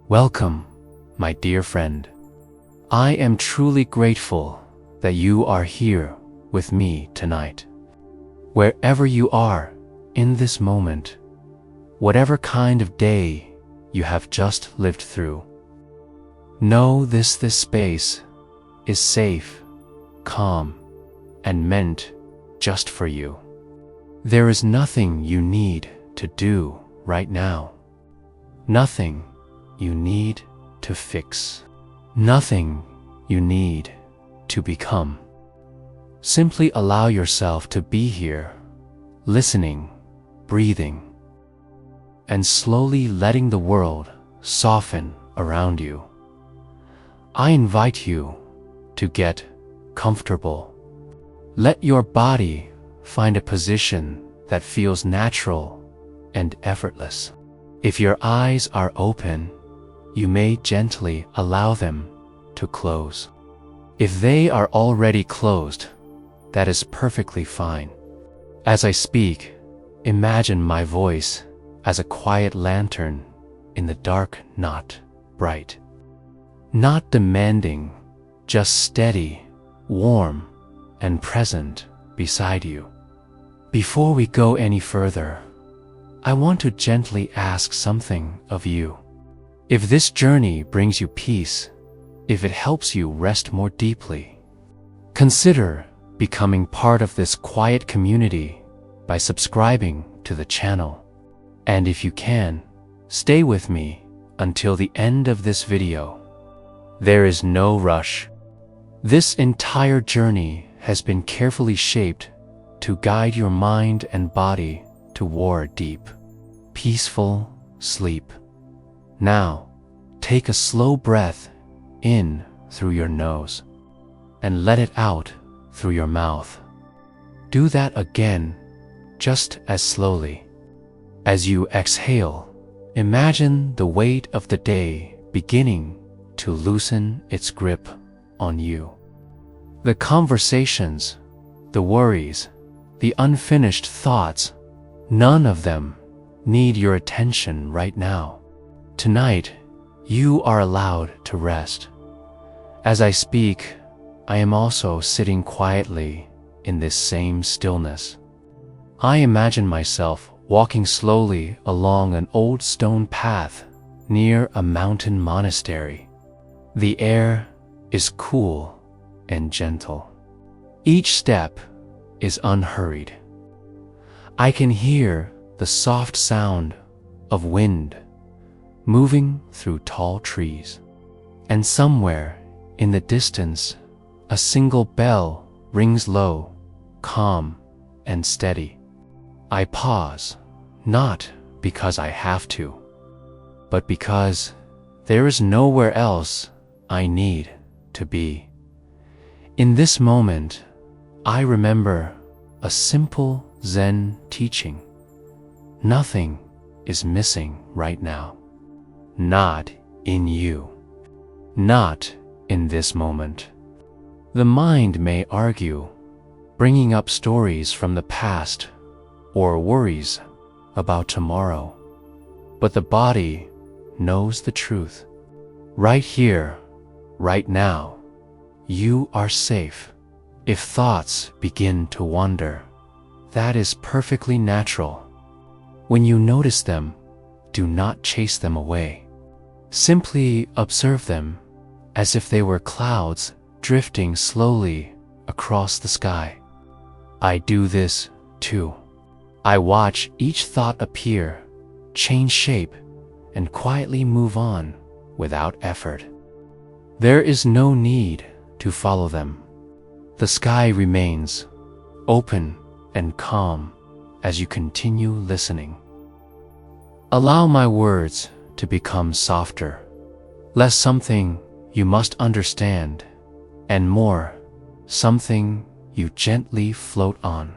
Welcome, my dear friend. I am truly grateful that you are here with me tonight. Wherever you are in this moment, whatever kind of day you have just lived through, know this space is safe, calm, and meant just for you. There is nothing you need to do right now. Nothing you need to fix. Nothing you need to become. Simply allow yourself to be here, listening, breathing, and slowly letting the world soften around you. I invite you to get comfortable. Let your body find a position that feels natural and effortless. If your eyes are open, you may gently allow them to close. If they are already closed, that is perfectly fine. As I speak, imagine my voice as a quiet lantern in the dark, not bright. Not demanding, just steady, warm, and present beside you. Before we go any further, I want to gently ask something of you. If this journey brings you peace, if it helps you rest more deeply, consider becoming part of this quiet community by subscribing to the channel. And if you can, stay with me until the end of this video. There is no rush. This entire journey has been carefully shaped to guide your mind and body toward deep, peaceful sleep. Now, take a slow breath in through your nose and let it out through your mouth. Do that again, just as slowly. As you exhale, imagine the weight of the day beginning to loosen its grip on you. The conversations, the worries, the unfinished thoughts, none of them need your attention right now. Tonight, you are allowed to rest. As I speak, I am also sitting quietly in this same stillness. I imagine myself walking slowly along an old stone path near a mountain monastery. The air is cool and gentle. Each step is unhurried. I can hear the soft sound of wind moving through tall trees. And somewhere in the distance, a single bell rings low, calm, and steady. I pause, not because I have to, but because there is nowhere else I need to be. In this moment, I remember a simple Zen teaching. Nothing is missing right now. Not in you. Not in this moment. The mind may argue, bringing up stories from the past or worries about tomorrow. But the body knows the truth. Right here, right now, you are safe. If thoughts begin to wander, that is perfectly natural. When you notice them, do not chase them away. Simply observe them as if they were clouds drifting slowly across the sky. I do this too. I watch each thought appear, change shape, and quietly move on without effort. There is no need to follow them. The sky remains open and calm as you continue listening. Allow my words to become softer, less something you must understand, and more something you gently float on.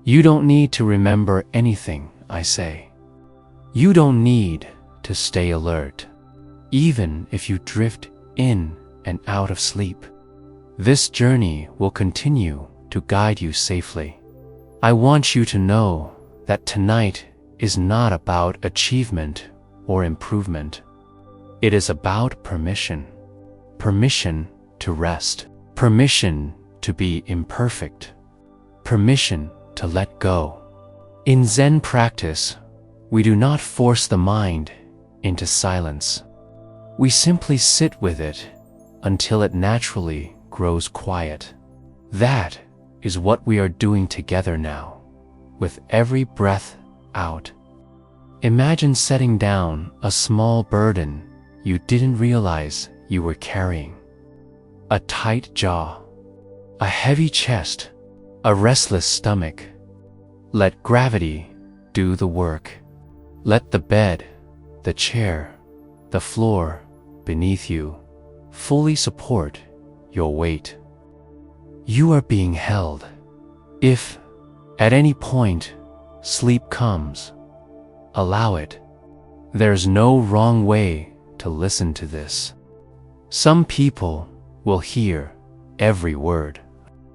You don't need to remember anything I say. You don't need to stay alert, even if you drift in and out of sleep. This journey will continue to guide you safely. I want you to know that tonight is not about achievement or improvement. It is about permission. Permission to rest. Permission to be imperfect. Permission to let go. In Zen practice, we do not force the mind into silence. We simply sit with it until it naturally grows quiet. That is what we are doing together now, with every breath out. Imagine setting down a small burden you didn't realize you were carrying. A tight jaw, a heavy chest, a restless stomach. Let gravity do the work. Let the bed, the chair, the floor beneath you fully support your weight. You are being held. If, at any point, sleep comes, allow it. There's no wrong way to listen to this. Some people will hear every word.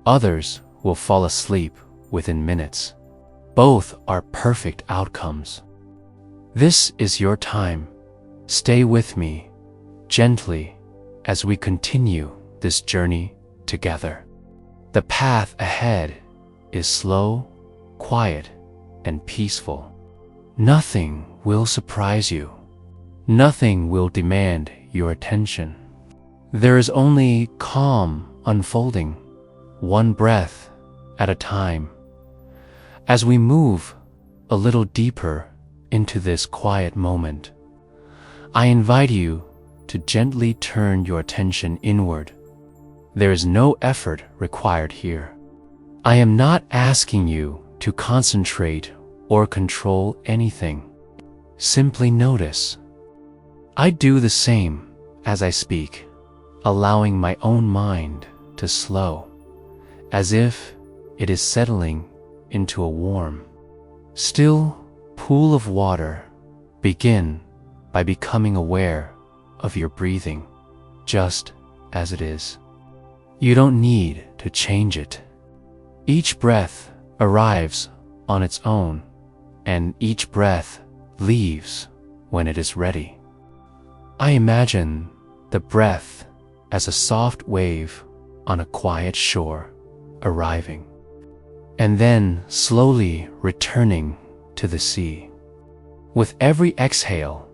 Others will fall asleep within minutes. Both are perfect outcomes. This is your time. Stay with me, gently, as we continue this journey together. The path ahead is slow, quiet, and peaceful. Nothing will surprise you. Nothing will demand your attention. There is only calm unfolding, one breath at a time. As we move a little deeper into this quiet moment, I invite you to gently turn your attention inward. There is no effort required here. I am not asking you to concentrate or control anything. Simply notice. I do the same as I speak, allowing my own mind to slow, as if it is settling into a warm, still pool of water. Begin by becoming aware of your breathing, just as it is. You don't need to change it. Each breath arrives on its own, and each breath leaves when it is ready. I imagine the breath as a soft wave on a quiet shore, arriving, and then slowly returning to the sea. With every exhale,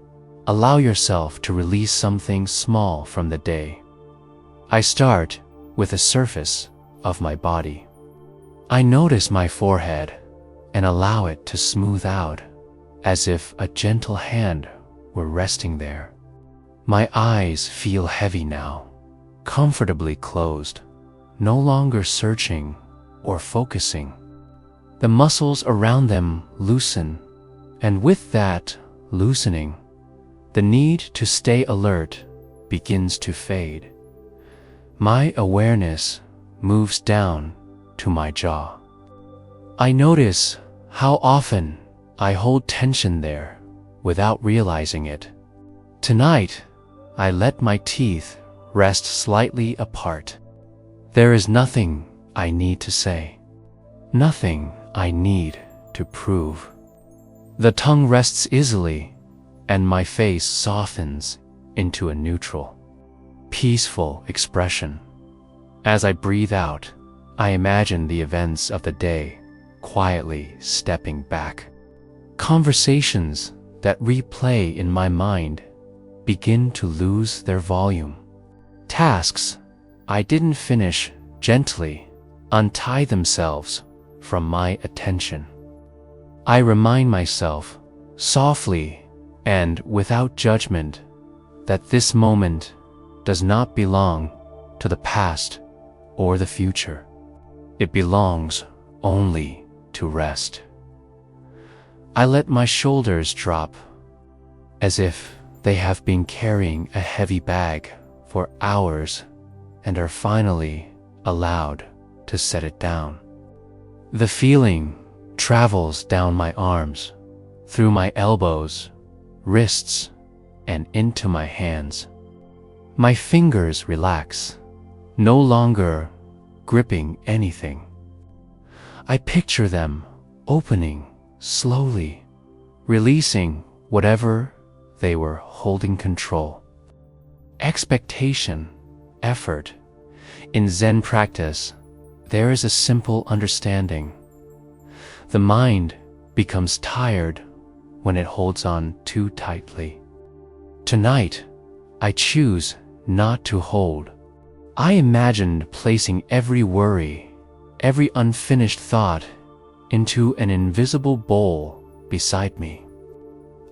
allow yourself to release something small from the day. I start with the surface of my body. I notice my forehead and allow it to smooth out, as if a gentle hand were resting there. My eyes feel heavy now, comfortably closed, no longer searching or focusing. The muscles around them loosen, and with that loosening, the need to stay alert begins to fade. My awareness moves down to my jaw. I notice how often I hold tension there without realizing it. Tonight, I let my teeth rest slightly apart. There is nothing I need to say, nothing I need to prove. The tongue rests easily, and my face softens into a neutral, peaceful expression. As I breathe out, I imagine the events of the day quietly stepping back. Conversations that replay in my mind begin to lose their volume. Tasks I didn't finish gently untie themselves from my attention. I remind myself, softly and without judgment, that this moment does not belong to the past or the future. It belongs only to rest. I let my shoulders drop, as if they have been carrying a heavy bag for hours and are finally allowed to set it down. The feeling travels down my arms, through my elbows, wrists, and into my hands. My fingers relax, no longer gripping anything. I picture them opening slowly, releasing whatever they were holding control. expectation, effort. In Zen practice, there is a simple understanding. The mind becomes tired when it holds on too tightly. Tonight, I choose not to hold. I imagined placing every worry, every unfinished thought into an invisible bowl beside me.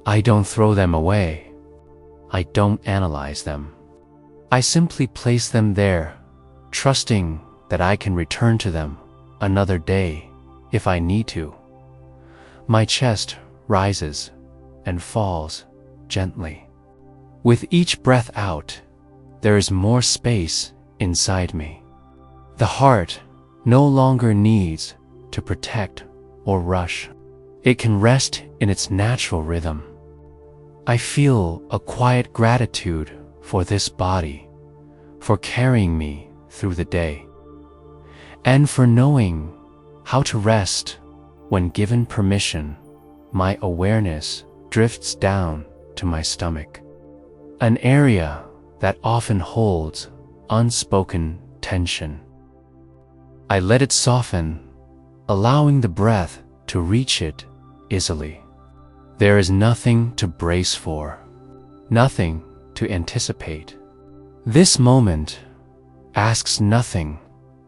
I don't throw them away. I don't analyze them. I simply place them there, trusting that I can return to them another day if I need to. My chest rises and falls gently. With each breath out, there is more space inside me. The heart no longer needs to protect or rush. It can rest in its natural rhythm. I feel a quiet gratitude for this body, for carrying me through the day, and for knowing how to rest when given permission. My awareness drifts down to my stomach, an area that often holds unspoken tension. I let it soften, allowing the breath to reach it easily. There is nothing to brace for, nothing to anticipate. This moment asks nothing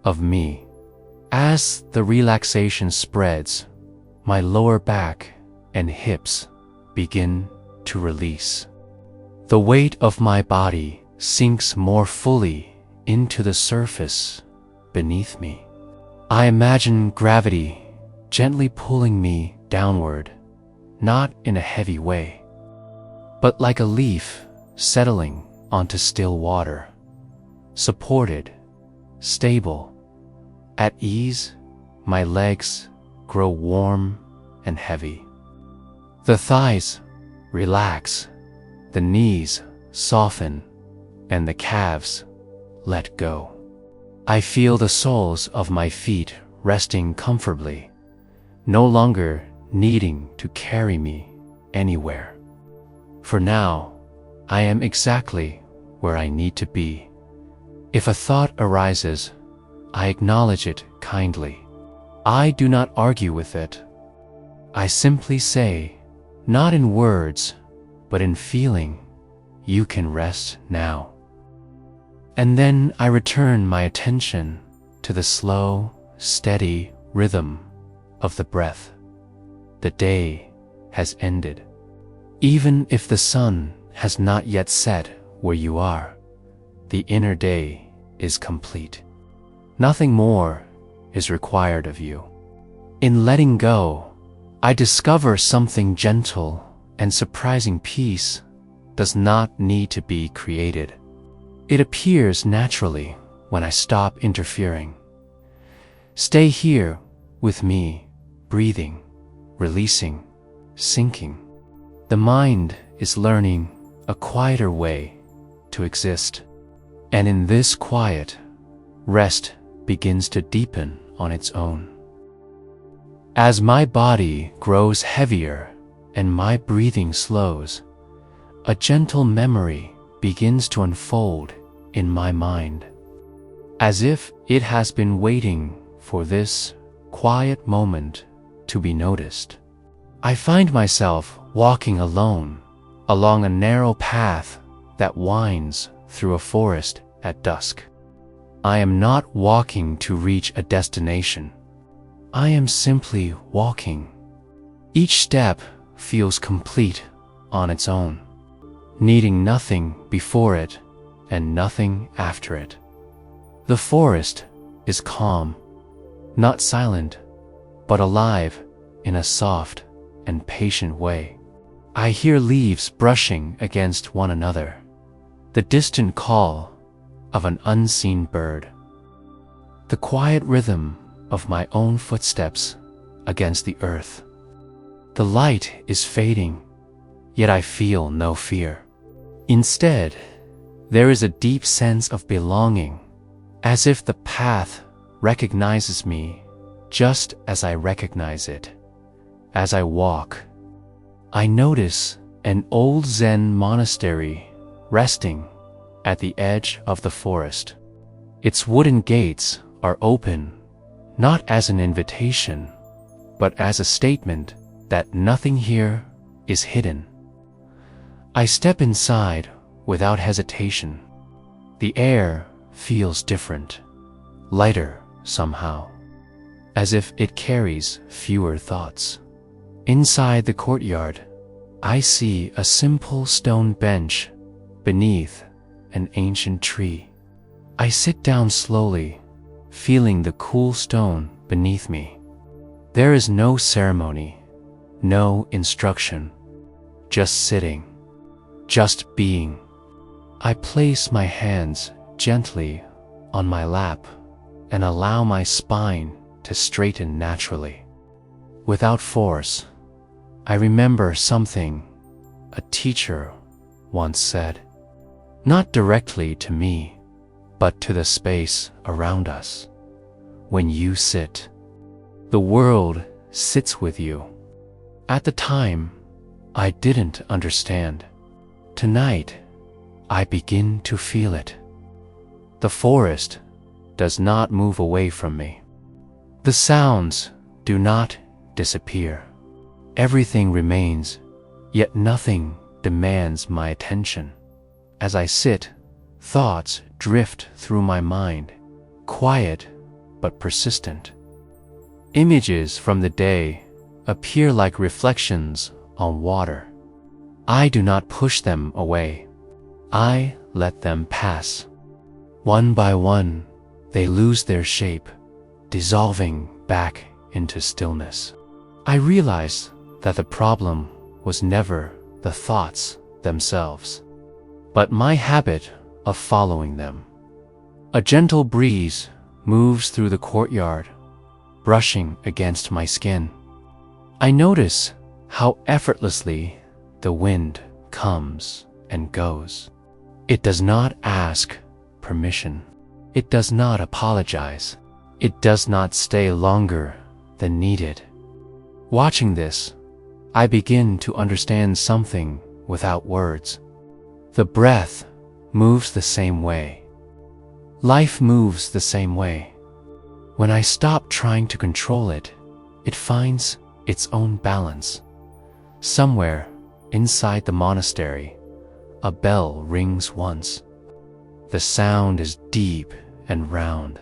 of me. As the relaxation spreads, my lower back and hips begin to release. The weight of my body sinks more fully into the surface beneath me. I imagine gravity gently pulling me downward, not in a heavy way, but like a leaf settling onto still water, supported, stable, at ease. My legs grow warm and heavy. The thighs relax, the knees soften, and the calves let go. I feel the soles of my feet resting comfortably, no longer needing to carry me anywhere. For now, I am exactly where I need to be. If a thought arises, I acknowledge it kindly. I do not argue with it. I simply say, not in words, but in feeling, you can rest now. And then I return my attention to the slow, steady rhythm of the breath. The day has ended. Even if the sun has not yet set where you are, the inner day is complete. Nothing more is required of you. In letting go, I discover something gentle and surprising. Peace does not need to be created. It appears naturally when I stop interfering. Stay here with me, breathing, releasing, sinking. The mind is learning a quieter way to exist, and in this quiet, rest begins to deepen on its own. As my body grows heavier and my breathing slows, a gentle memory begins to unfold in my mind, as if it has been waiting for this quiet moment to be noticed. I find myself walking alone along a narrow path that winds through a forest at dusk. I am not walking to reach a destination. I am simply walking. Each step feels complete on its own, needing nothing before it and nothing after it. The forest is calm, not silent, but alive in a soft and patient way. I hear leaves brushing against one another, the distant call of an unseen bird, the quiet rhythm of my own footsteps against the earth. The light is fading, yet I feel no fear. Instead, there is a deep sense of belonging, as if the path recognizes me just as I recognize it. As I walk, I notice an old Zen monastery resting at the edge of the forest. Its wooden gates are open, not as an invitation, but as a statement that nothing here is hidden. I step inside without hesitation. The air feels different, lighter somehow, as if it carries fewer thoughts. Inside the courtyard, I see a simple stone bench beneath an ancient tree. I sit down slowly, feeling the cool stone beneath me. There is no ceremony, no instruction, just sitting, just being. I place my hands gently on my lap and allow my spine to straighten naturally. Without force, I remember something a teacher once said, not directly to me, but to the space around us. When you sit, the world sits with you. At the time, I didn't understand. Tonight, I begin to feel it. The forest does not move away from me. The sounds do not disappear. Everything remains, yet nothing demands my attention. As I sit, thoughts drift through my mind, quiet but persistent. Images from the day appear like reflections on water. I do not push them away. I let them pass. One by one, they lose their shape, dissolving back into stillness. I realize that the problem was never the thoughts themselves, but my habit of following them. A gentle breeze moves through the courtyard, brushing against my skin. I notice how effortlessly the wind comes and goes. It does not ask permission. It does not apologize. It does not stay longer than needed. Watching this, I begin to understand something without words. The breath moves the same way. Life moves the same way. When I stop trying to control it, it finds its own balance. Somewhere inside the monastery, a bell rings once. The sound is deep and round,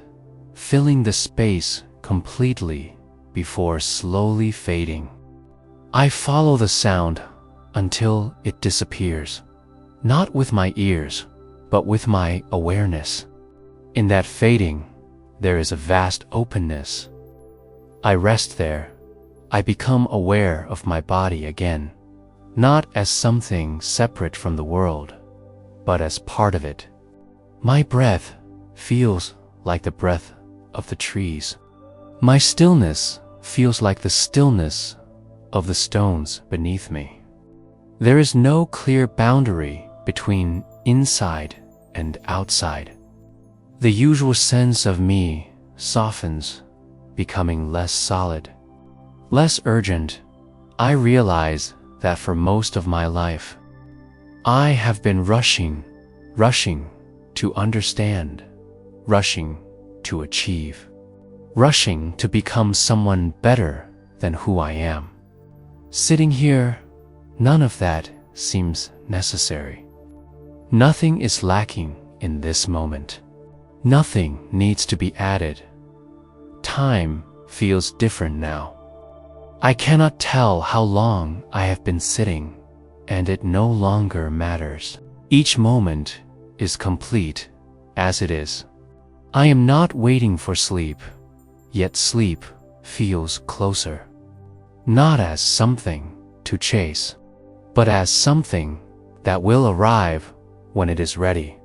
filling the space completely before slowly fading. I follow the sound until it disappears, not with my ears, but with my awareness. In that fading, there is a vast openness. I rest there. I become aware of my body again, not as something separate from the world, but as part of it. My breath feels like the breath of the trees. My stillness feels like the stillness of the stones beneath me. There is no clear boundary between inside and outside. The usual sense of me softens, becoming less solid, less urgent. I realize that for most of my life, I have been rushing to understand, rushing to achieve, rushing to become someone better than who I am. Sitting here, none of that seems necessary. Nothing is lacking in this moment. Nothing needs to be added. Time feels different now. I cannot tell how long I have been sitting, and it no longer matters. Each moment is complete as it is. I am not waiting for sleep, yet sleep feels closer. Not as something to chase, but as something that will arrive when it is ready.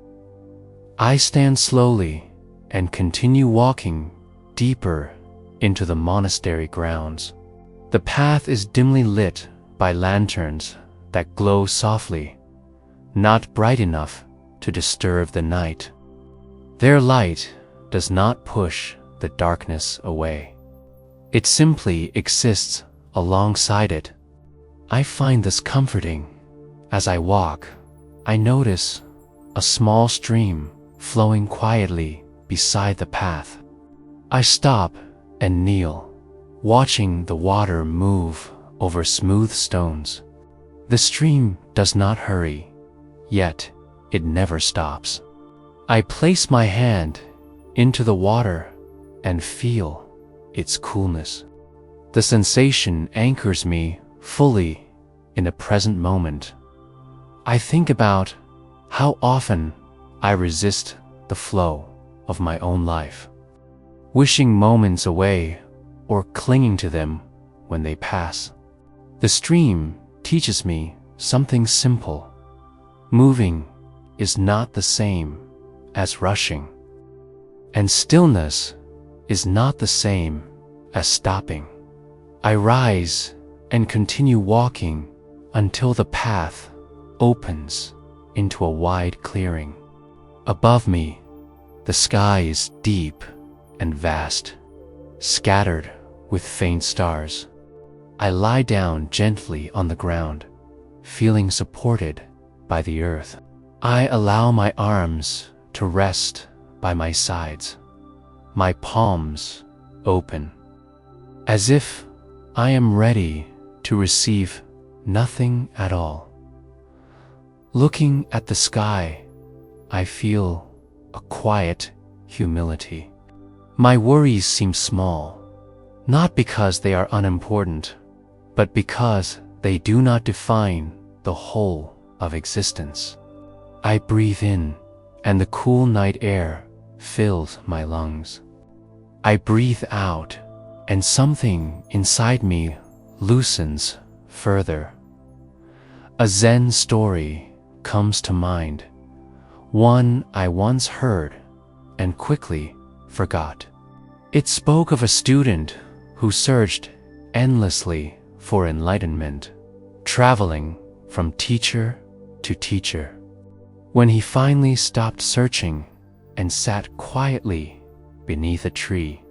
I stand slowly and continue walking deeper into the monastery grounds. The path is dimly lit by lanterns that glow softly, not bright enough to disturb the night. Their light does not push the darkness away. It simply exists alongside it. I find this comforting. As I walk, I notice a small stream flowing quietly beside the path. I stop and kneel, watching the water move over smooth stones. The stream does not hurry, yet it never stops. I place my hand into the water and feel its coolness. The sensation anchors me fully in the present moment. I think about how often I resist the flow of my own life, wishing moments away or clinging to them when they pass. The stream teaches me something simple. Moving is not the same as rushing, and stillness is not the same as stopping. I rise and continue walking until the path opens into a wide clearing. Above me, the sky is deep and vast, scattered with faint stars. I lie down gently on the ground, feeling supported by the earth. I allow my arms to rest by my sides, my palms open, as if I am ready to receive nothing at all. Looking at the sky, I feel a quiet humility. My worries seem small, not because they are unimportant, but because they do not define the whole of existence. I breathe in, and the cool night air fills my lungs. I breathe out, and something inside me loosens further. A Zen story comes to mind, one I once heard and quickly forgot. It spoke of a student who searched endlessly for enlightenment, traveling from teacher to teacher. When he finally stopped searching and sat quietly beneath a tree,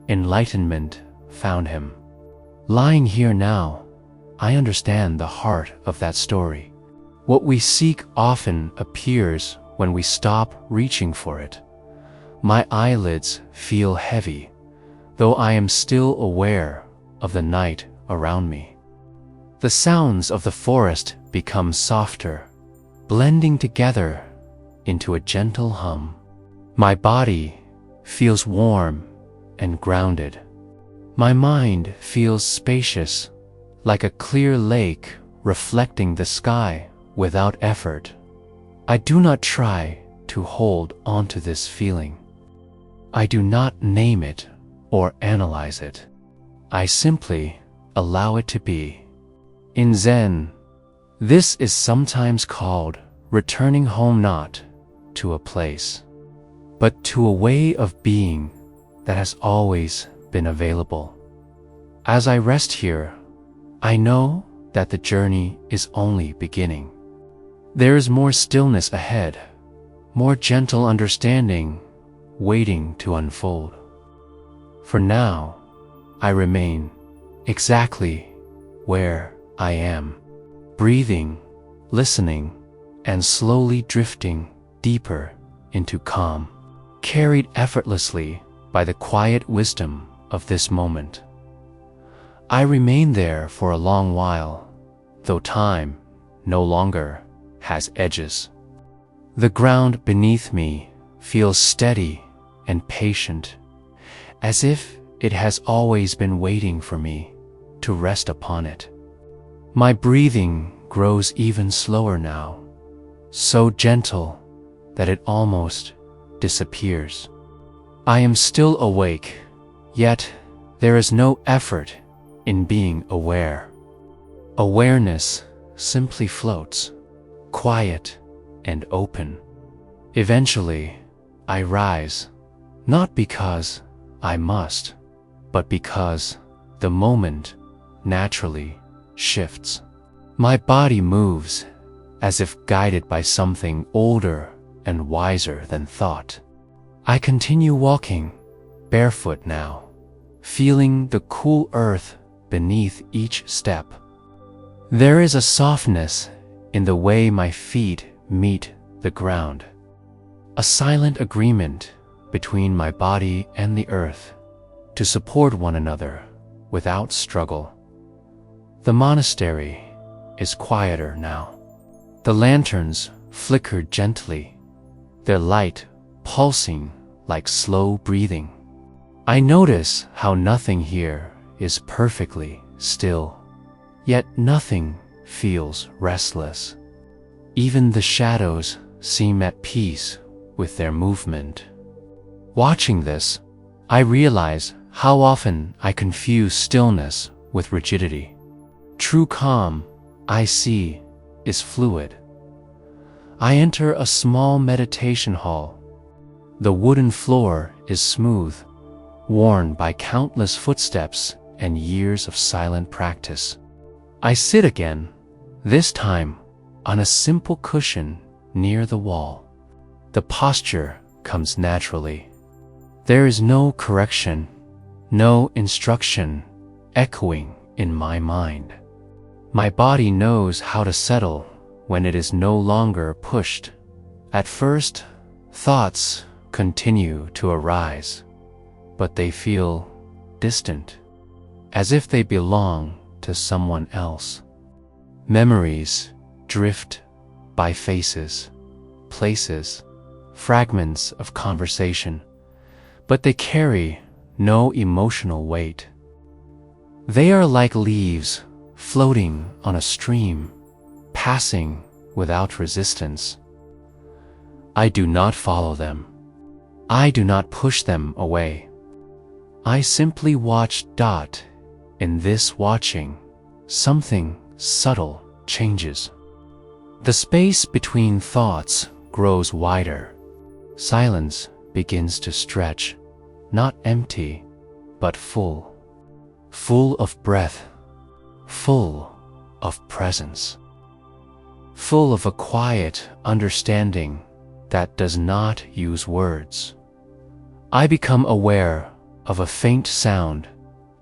enlightenment found him. Lying here now, I understand the heart of that story. What we seek often appears when we stop reaching for it. My eyelids feel heavy, though I am still aware of the night around me. The sounds of the forest become softer, blending together into a gentle hum. My body feels warm and grounded. My mind feels spacious, like a clear lake reflecting the sky without effort. I do not try to hold onto this feeling. I do not name it or analyze it. I simply allow it to be. In Zen, this is sometimes called returning home, not to a place, but to a way of being that has always been available. As I rest here, I know that the journey is only beginning. There is more stillness ahead, more gentle understanding waiting to unfold. For now, I remain exactly where I am, breathing, listening, and slowly drifting deeper into calm, carried effortlessly by the quiet wisdom of this moment. I remain there for a long while, though time no longer has edges. The ground beneath me feels steady and patient, as if it has always been waiting for me to rest upon it. My breathing grows even slower now, so gentle that it almost disappears. I am still awake, yet there is no effort in being aware. Awareness simply floats, quiet and open. Eventually, I rise, not because I must, but because the moment naturally shifts. My body moves as if guided by something older and wiser than thought. I continue walking, barefoot now, feeling the cool earth beneath each step. There is a softness in the way my feet meet the ground. A silent agreement between my body and the earth to support one another without struggle. The monastery is quieter now. The lanterns flickered gently, their light pulsing like slow breathing. I notice how nothing here is perfectly still, yet nothing feels restless. Even the shadows seem at peace with their movement. Watching this, I realize how often I confuse stillness with rigidity. True calm, I see, is fluid. I enter a small meditation hall. The wooden floor is smooth, worn by countless footsteps and years of silent practice. I sit again, this time on a simple cushion near the wall. The posture comes naturally. There is no correction, no instruction echoing in my mind. My body knows how to settle when it is no longer pushed. At first, thoughts continue to arise, but they feel distant, as if they belong to someone else. Memories drift by faces, places, fragments of conversation, but they carry no emotional weight. They are like leaves floating on a stream, passing without resistance. I do not follow them. I do not push them away. I simply watch. In this watching, something subtle changes. The space between thoughts grows wider. Silence begins to stretch, not empty, but full. Full of breath, full of presence, full of a quiet understanding that does not use words. I become aware of a faint sound,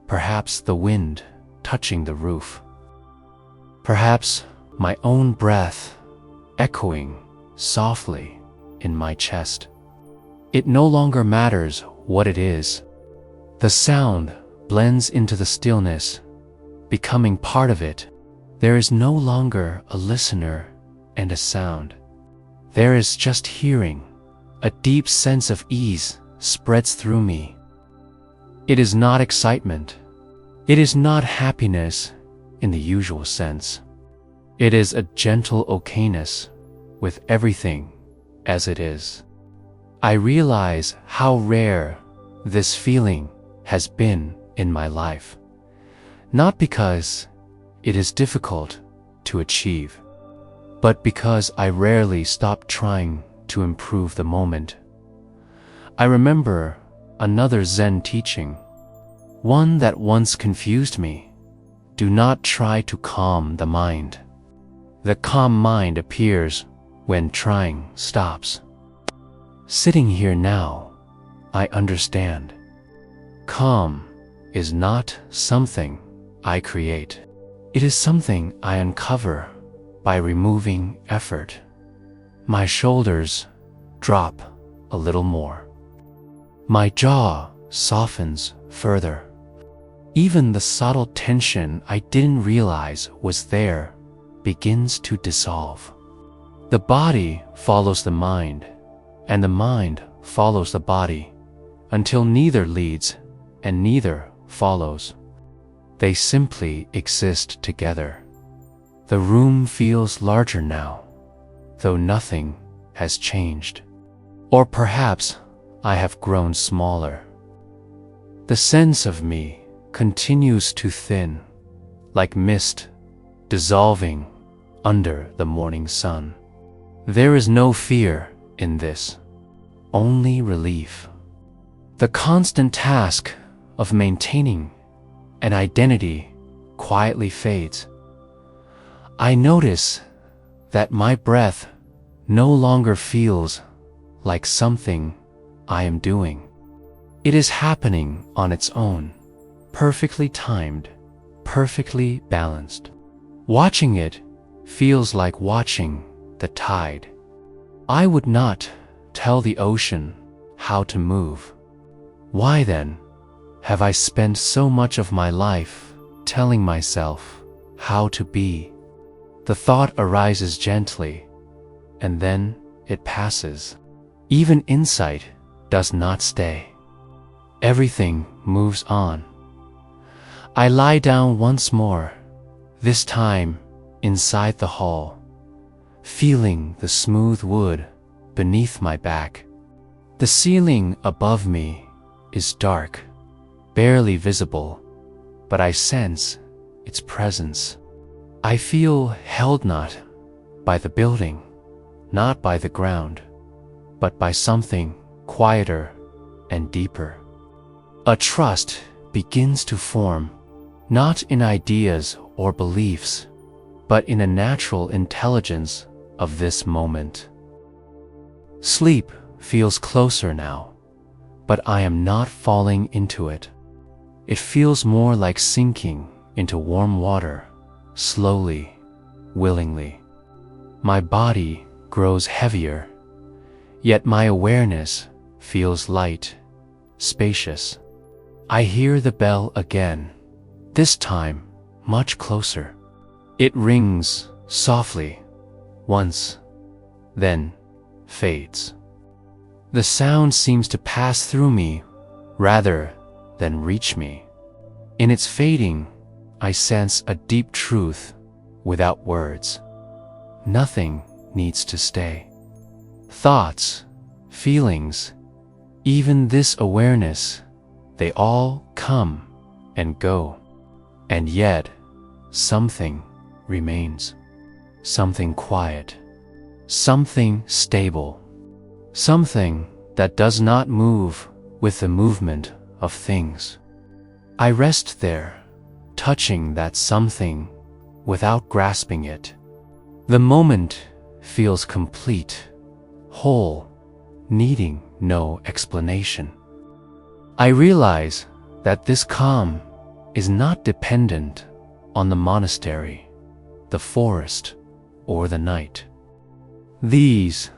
perhaps the wind touching the roof, perhaps my own breath echoing softly in my chest. It no longer matters what it is. The sound blends into the stillness, becoming part of it. There is no longer a listener and a sound. There is just hearing. A deep sense of ease spreads through me. It is not excitement. It is not happiness in the usual sense. It is a gentle okayness with everything as it is. I realize how rare this feeling has been in my life, not because it is difficult to achieve, but because I rarely stop trying to improve the moment. I remember another Zen teaching, one that once confused me. Do not try to calm the mind. The calm mind appears when trying stops. Sitting here now, I understand. Calm is not something I create. It is something I uncover by removing effort. My shoulders drop a little more. My jaw softens further. Even the subtle tension I didn't realize was there begins to dissolve. The body follows the mind, and the mind follows the body, until neither leads and neither follows. They simply exist together. The room feels larger now, though nothing has changed. Or perhaps I have grown smaller. The sense of me continues to thin, like mist dissolving under the morning sun. There is no fear in this, only relief. The constant task of maintaining an identity quietly fades. I notice that my breath no longer feels like something I am doing. It is happening on its own, perfectly timed, perfectly balanced. Watching it feels like watching the tide. I would not tell the ocean how to move. Why then have I spent so much of my life telling myself how to be? The thought arises gently, and then it passes. Even insight does not stay. Everything moves on. I lie down once more, this time inside the hall, feeling the smooth wood beneath my back. The ceiling above me is dark, barely visible, but I sense its presence. I feel held not by the building, not by the ground, but by something quieter and deeper. A trust begins to form, not in ideas or beliefs, but in a natural intelligence of this moment. Sleep feels closer now, but I am not falling into it. It feels more like sinking into warm water, slowly, willingly. My body grows heavier, yet my awareness feels light, spacious. I hear the bell again, this time much closer. It rings softly, once, then fades. The sound seems to pass through me rather than reach me. In its fading, I sense a deep truth without words. Nothing needs to stay. Thoughts, feelings, even this awareness, they all come and go. And yet, something remains. Something quiet. Something stable. Something that does not move with the movement of things. I rest there, touching that something without grasping it. The moment feels complete, whole, needing no explanation. I realize that this calm is not dependent on the monastery, the forest, or the night. These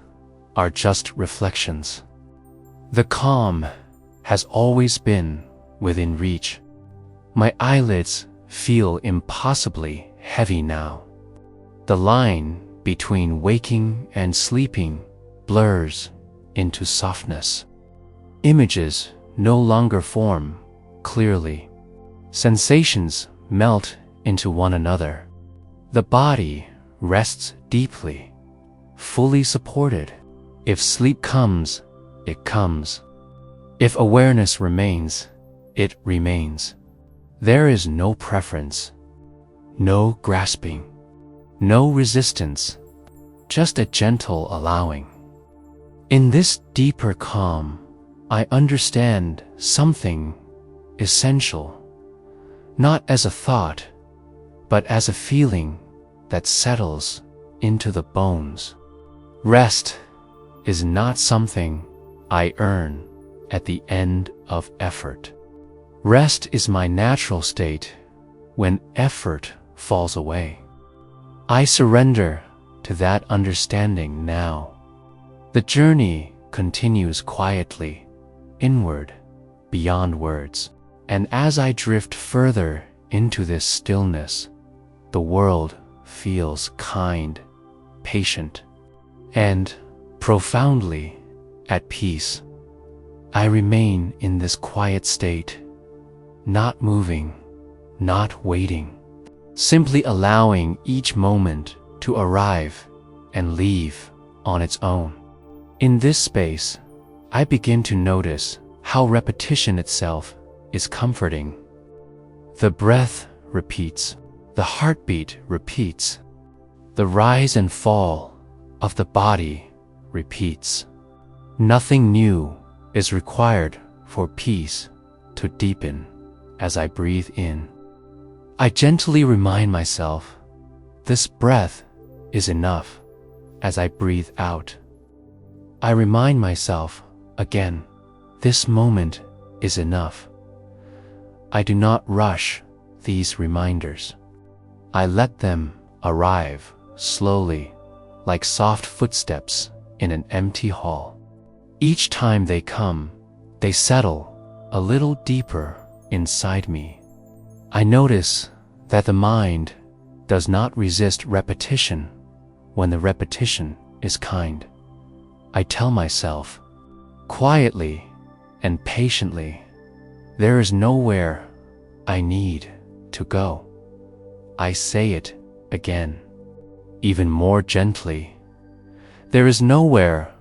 are just reflections. The calm has always been within reach. My eyelids feel impossibly heavy now. The line between waking and sleeping blurs into softness. Images no longer form clearly. Sensations melt into one another. The body rests deeply, fully supported. If sleep comes, it comes. If awareness remains, it remains. There is no preference, no grasping, no resistance, just a gentle allowing. In this deeper calm, I understand something essential, not as a thought, but as a feeling that settles into the bones. Rest is not something I earn at the end of effort. Rest is my natural state when effort falls away. I surrender to that understanding now. The journey continues quietly, inward, beyond words. And as I drift further into this stillness, the world feels kind, patient, and profoundly at peace. I remain in this quiet state, not moving, not waiting, simply allowing each moment to arrive and leave on its own. In this space, I begin to notice how repetition itself is comforting. The breath repeats, the heartbeat repeats, the rise and fall of the body repeats. Nothing new is required for peace to deepen as I breathe in. I gently remind myself, this breath is enough as I breathe out. I remind myself again, this moment is enough. I do not rush these reminders. I let them arrive slowly, like soft footsteps in an empty hall. Each time they come, they settle a little deeper inside me. I notice that the mind does not resist repetition when the repetition is kind. I tell myself, quietly and patiently, there is nowhere I need to go. I say it again, even more gently. There is nowhere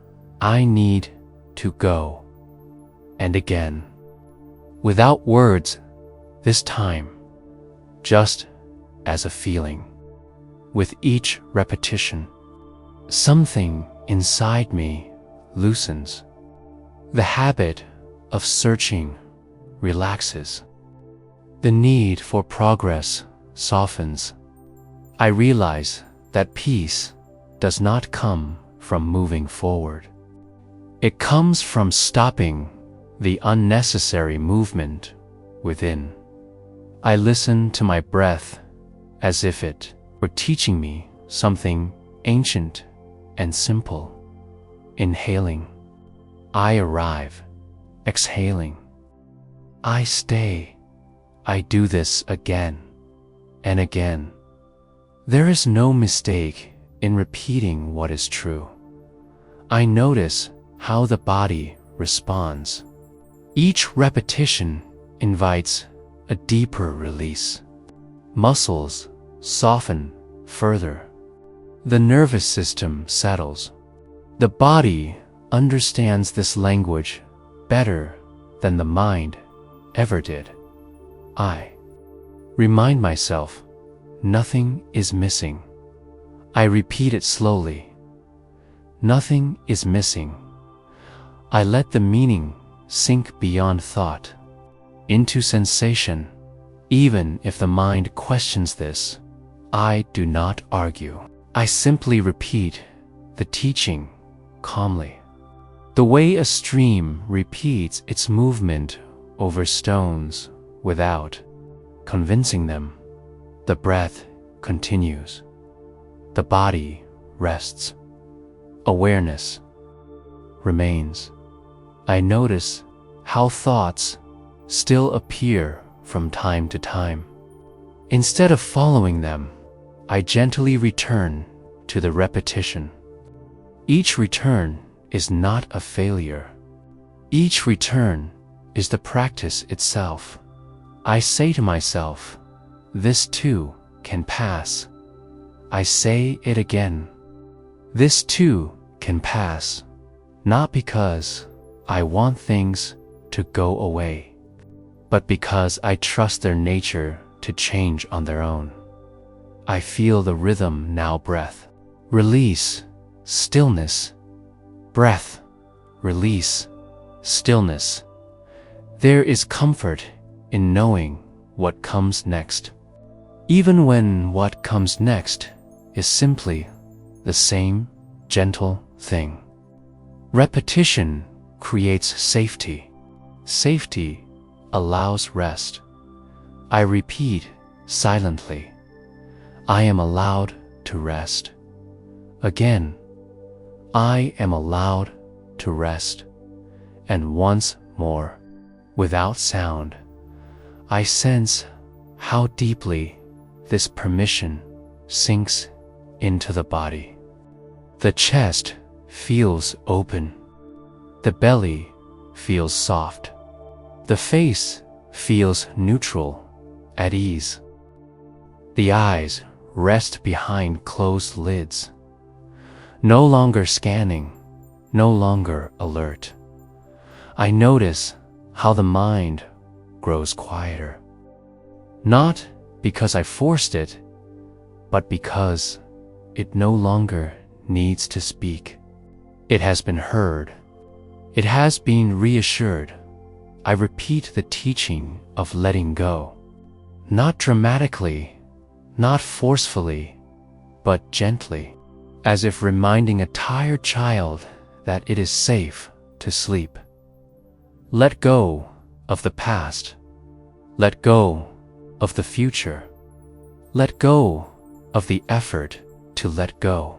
I need to go. And again, without words this time, just as a feeling. With each repetition, something inside me loosens. The habit of searching relaxes. The need for progress softens. I realize that peace does not come from moving forward. It comes from stopping the unnecessary movement within. I listen to my breath as if it were teaching me something ancient and simple. Inhaling, I arrive. Exhaling, I stay. I do this again and again. There is no mistake in repeating what is true. I notice how the body responds. Each repetition invites a deeper release. Muscles soften further. The nervous system settles. The body understands this language better than the mind ever did. I remind myself, nothing is missing. I repeat it slowly. Nothing is missing. I let the meaning sink beyond thought, into sensation. Even if the mind questions this, I do not argue. I simply repeat the teaching calmly. The way a stream repeats its movement over stones without convincing them. The breath continues. The body rests. Awareness remains. I notice how thoughts still appear from time to time. Instead of following them, I gently return to the repetition. Each return is not a failure. Each return is the practice itself. I say to myself, this too can pass. I say it again. This too can pass, not because I want things to go away, but because I trust their nature to change on their own. I feel the rhythm now. Breath, release, stillness. Breath, release, stillness. There is comfort in knowing what comes next, even when what comes next is simply the same gentle thing. Repetition creates safety. Safety allows rest. I repeat silently, I am allowed to rest. Again, I am allowed to rest. And once more, without sound, I sense how deeply this permission sinks into the body. The chest feels open. The belly feels soft. The face feels neutral, at ease. The eyes rest behind closed lids, no longer scanning, no longer alert. I notice how the mind grows quieter, not because I forced it, but because it no longer needs to speak. It has been heard. It has been reassured. I repeat the teaching of letting go, not dramatically, not forcefully, but gently, as if reminding a tired child that it is safe to sleep. Let go of the past. Let go of the future. Let go of the effort to let go.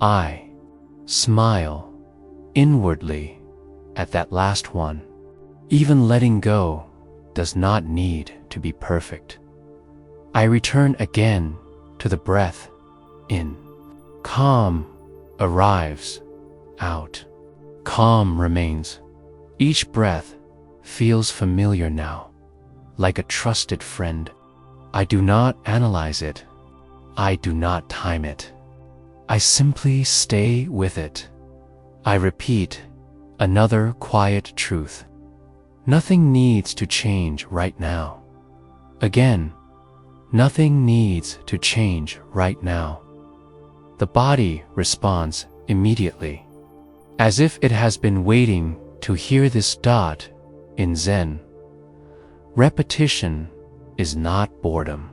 I smile inwardly at that last one. Even letting go does not need to be perfect. I return again to the breath in. Calm arrives out. Calm remains. Each breath feels familiar now, like a trusted friend. I do not analyze it. I do not time it. I simply stay with it. I repeat another quiet truth. Nothing needs to change right now. Again, nothing needs to change right now. The body responds immediately, as if it has been waiting to hear this dot in Zen. Repetition is not boredom.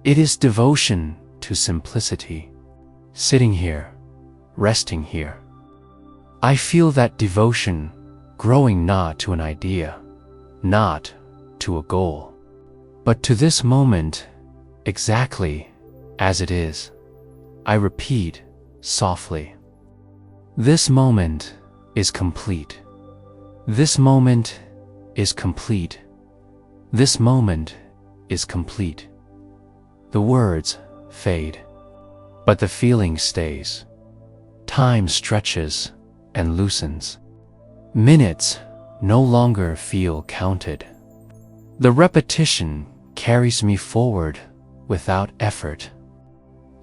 It is devotion to simplicity. Sitting here, resting here, I feel that devotion growing not to an idea, not to a goal, but to this moment exactly as it is. I repeat softly, this moment is complete. This moment is complete. This moment is complete. The words fade, but the feeling stays. Time stretches and loosens. Minutes no longer feel counted. The repetition carries me forward without effort,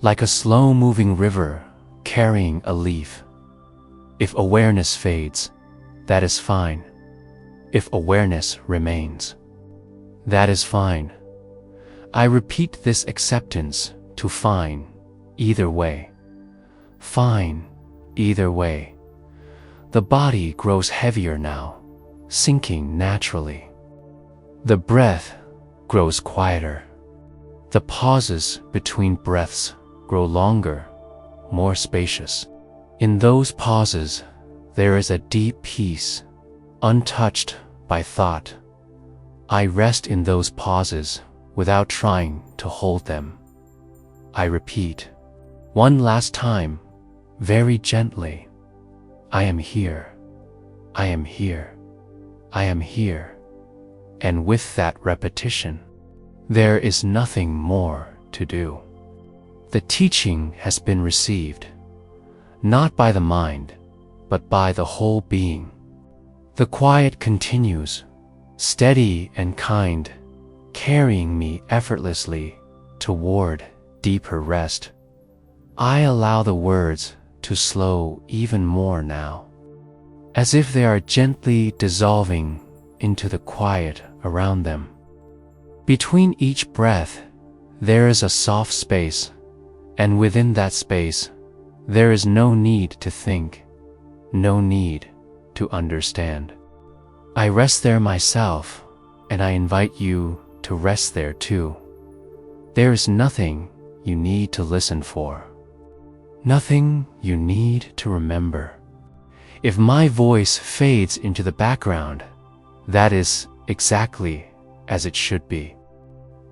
like a slow-moving river carrying a leaf. If awareness fades, that is fine. If awareness remains, that is fine. I repeat this acceptance to fine either way. Fine either way. The body grows heavier now, sinking naturally. The breath grows quieter. The pauses between breaths grow longer, more spacious. In those pauses, there is a deep peace, untouched by thought. I rest in those pauses without trying to hold them. I repeat, one last time, very gently, I am here, I am here, I am here. And with that repetition, there is nothing more to do. The teaching has been received, not by the mind, but by the whole being. The quiet continues, steady and kind, carrying me effortlessly toward deeper rest. I allow the words to slow even more now, as if they are gently dissolving into the quiet around them. Between each breath, there is a soft space, and within that space, there is no need to think, no need to understand. I rest there myself, and I invite you to rest there too. There is nothing you need to listen for, nothing you need to remember. If my voice fades into the background, that is exactly as it should be.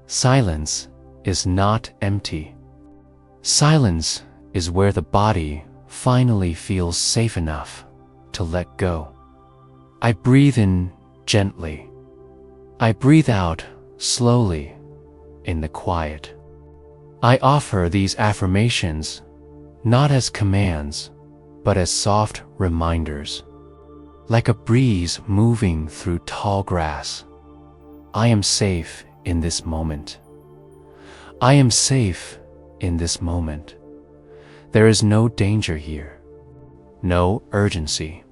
Silence is not empty. Silence is where the body finally feels safe enough to let go. I breathe in gently. I breathe out slowly in the quiet. I offer these affirmations not as commands, but as soft reminders. Like a breeze moving through tall grass, I am safe in this moment. I am safe in this moment. There is no danger here, no urgency,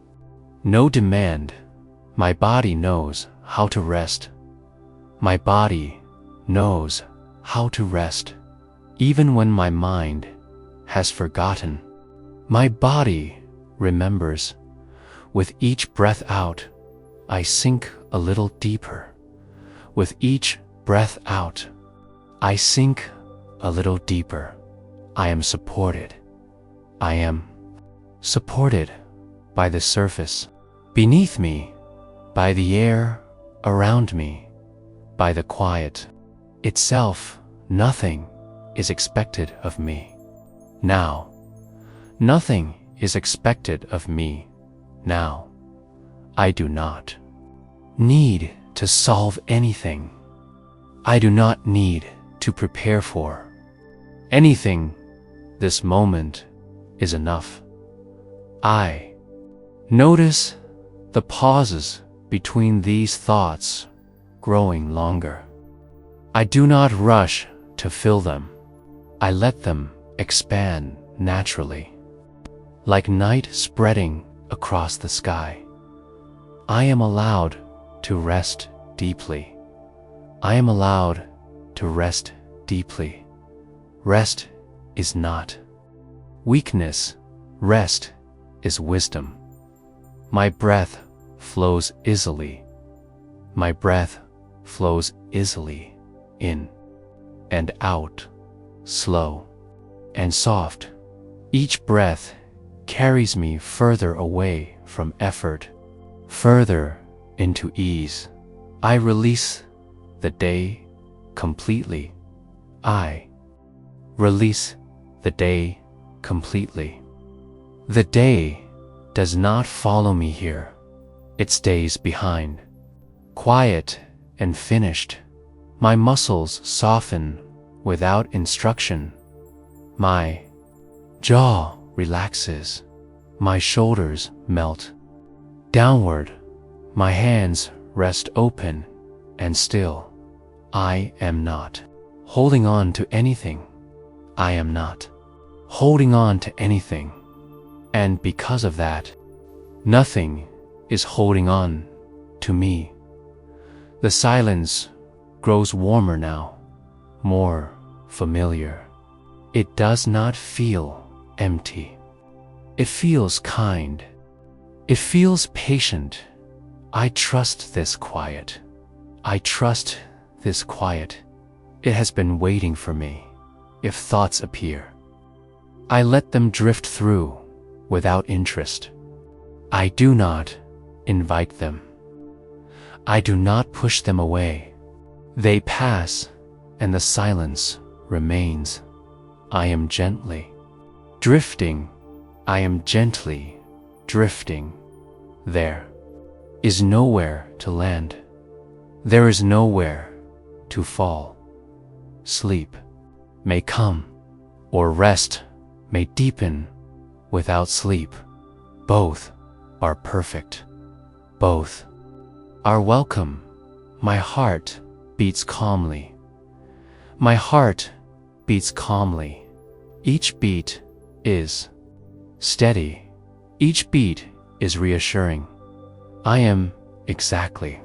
no demand. My body knows how to rest. My body knows how to rest, even when my mind has forgotten. My body remembers. With each breath out, I sink a little deeper. With each breath out, I sink a little deeper. I am supported. I am supported by the surface beneath me, by the air around me, by the quiet itself. Nothing is expected of me. Now, nothing is expected of me now. I do not need to solve anything. I do not need to prepare for anything. This moment is enough. I notice the pauses between these thoughts growing longer. I do not rush to fill them. I let them expand naturally, like night spreading across the sky. I am allowed to rest deeply. I am allowed to rest deeply. Rest is not weakness. Rest is wisdom. My breath flows easily. My breath flows easily in and out, slow and soft. Each breath carries me further away from effort, further into ease. I release the day completely. I release the day completely. The day does not follow me here. It stays behind. Quiet and finished. My muscles soften without instruction. My jaw relaxes. My shoulders melt downward. My hands rest open and still. I am not holding on to anything. I am not holding on to anything. And because of that, nothing is holding on to me. The silence grows warmer now, more familiar. It does not feel empty. It feels kind. It feels patient. I trust this quiet. I trust this quiet. It has been waiting for me. If thoughts appear, I let them drift through without interest. I do not invite them. I do not push them away. They pass and the silence remains. I am gently drifting. I am gently drifting. There is nowhere to land. There is nowhere to fall. Sleep may come, or rest may deepen without sleep. Both are perfect. Both are welcome. My heart beats calmly. My heart beats calmly. Each beat is steady. Each beat is reassuring. I am exactly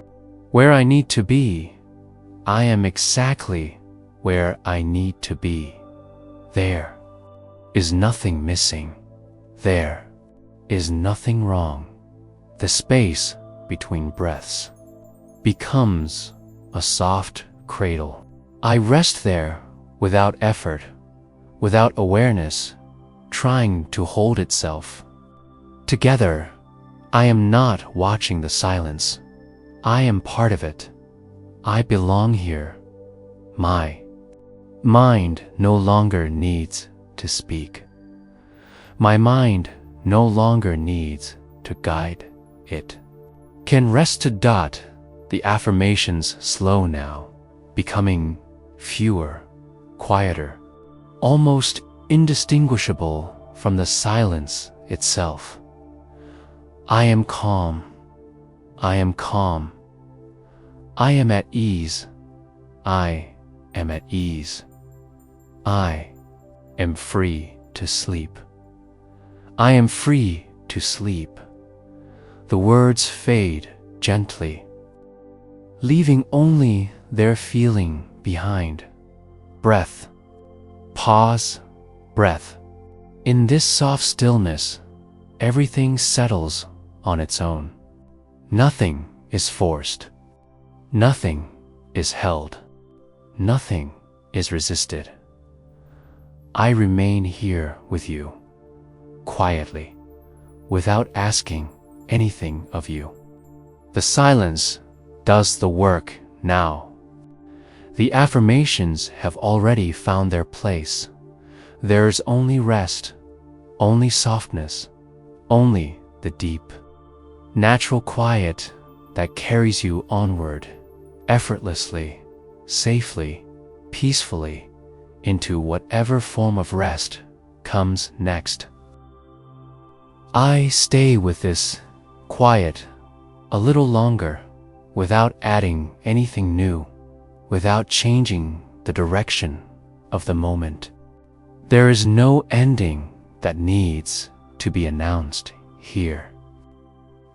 where I need to be. I am exactly where I need to be. There is nothing missing. There is nothing wrong. The space between breaths becomes a soft cradle. I rest there without effort, without awareness trying to hold itself together. I am not watching the silence. I am part of it. I belong here. My mind no longer needs to speak. My mind no longer needs to guide it. Can rest to dot. The affirmations slow now, becoming fewer, quieter, almost indistinguishable from the silence itself. I am calm. I am calm. I am at ease. I am at ease. I am free to sleep. I am free to sleep. The words fade gently, leaving only their feeling behind. Breath. Pause. Breath. In this soft stillness, everything settles on its own. Nothing is forced. Nothing is held. Nothing is resisted. I remain here with you, quietly, without asking anything of you. The silence does the work now. The affirmations have already found their place. There is only rest, only softness, only the deep, natural quiet that carries you onward, effortlessly, safely, peacefully, into whatever form of rest comes next. I stay with this quiet a little longer, without adding anything new, without changing the direction of the moment. There is no ending that needs to be announced here.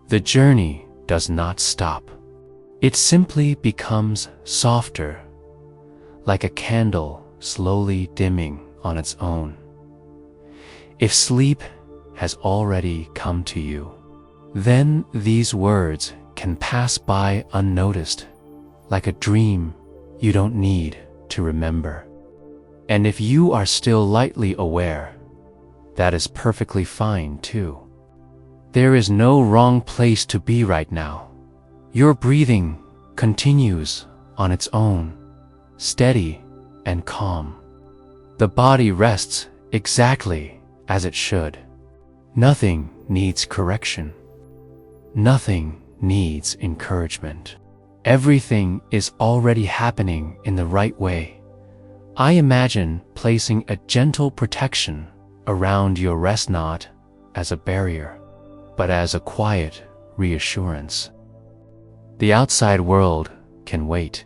The journey does not stop. It simply becomes softer, like a candle slowly dimming on its own. If sleep has already come to you, then these words can pass by unnoticed, like a dream you don't need to remember. And if you are still lightly aware, that is perfectly fine too. There is no wrong place to be right now. Your breathing continues on its own, steady and calm. The body rests exactly as it should. Nothing needs correction. Nothing needs encouragement. Everything is already happening in the right way. I imagine placing a gentle protection around your rest, not as a barrier, but as a quiet reassurance. The outside world can wait.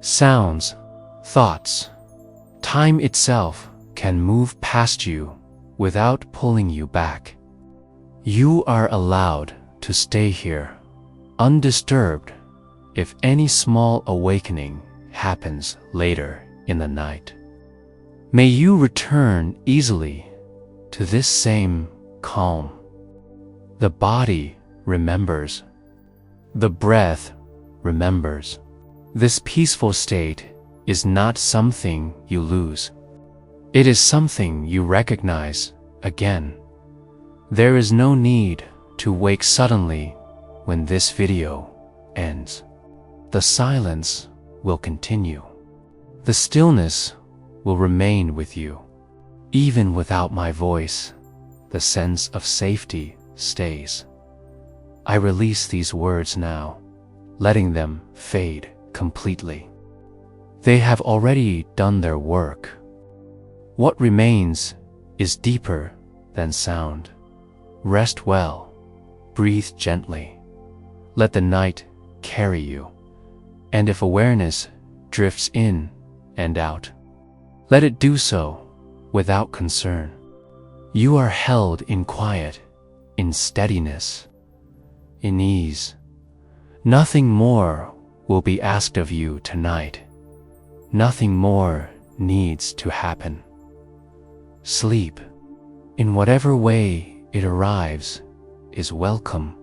Sounds, thoughts, time itself can move past you without pulling you back. You are allowed to stay here, undisturbed, if any small awakening happens later in the night. May you return easily to this same calm. The body remembers. The breath remembers. This peaceful state is not something you lose. It is something you recognize again. There is no need to wake suddenly when this video ends. The silence will continue. The stillness will remain with you. Even without my voice, the sense of safety stays. I release these words now, letting them fade completely. They have already done their work. What remains is deeper than sound. Rest well, breathe gently. Let the night carry you. And if awareness drifts in and out, let it do so without concern. You are held in quiet, in steadiness, in ease. Nothing more will be asked of you tonight. Nothing more needs to happen. Sleep, in whatever way it arrives, is welcome.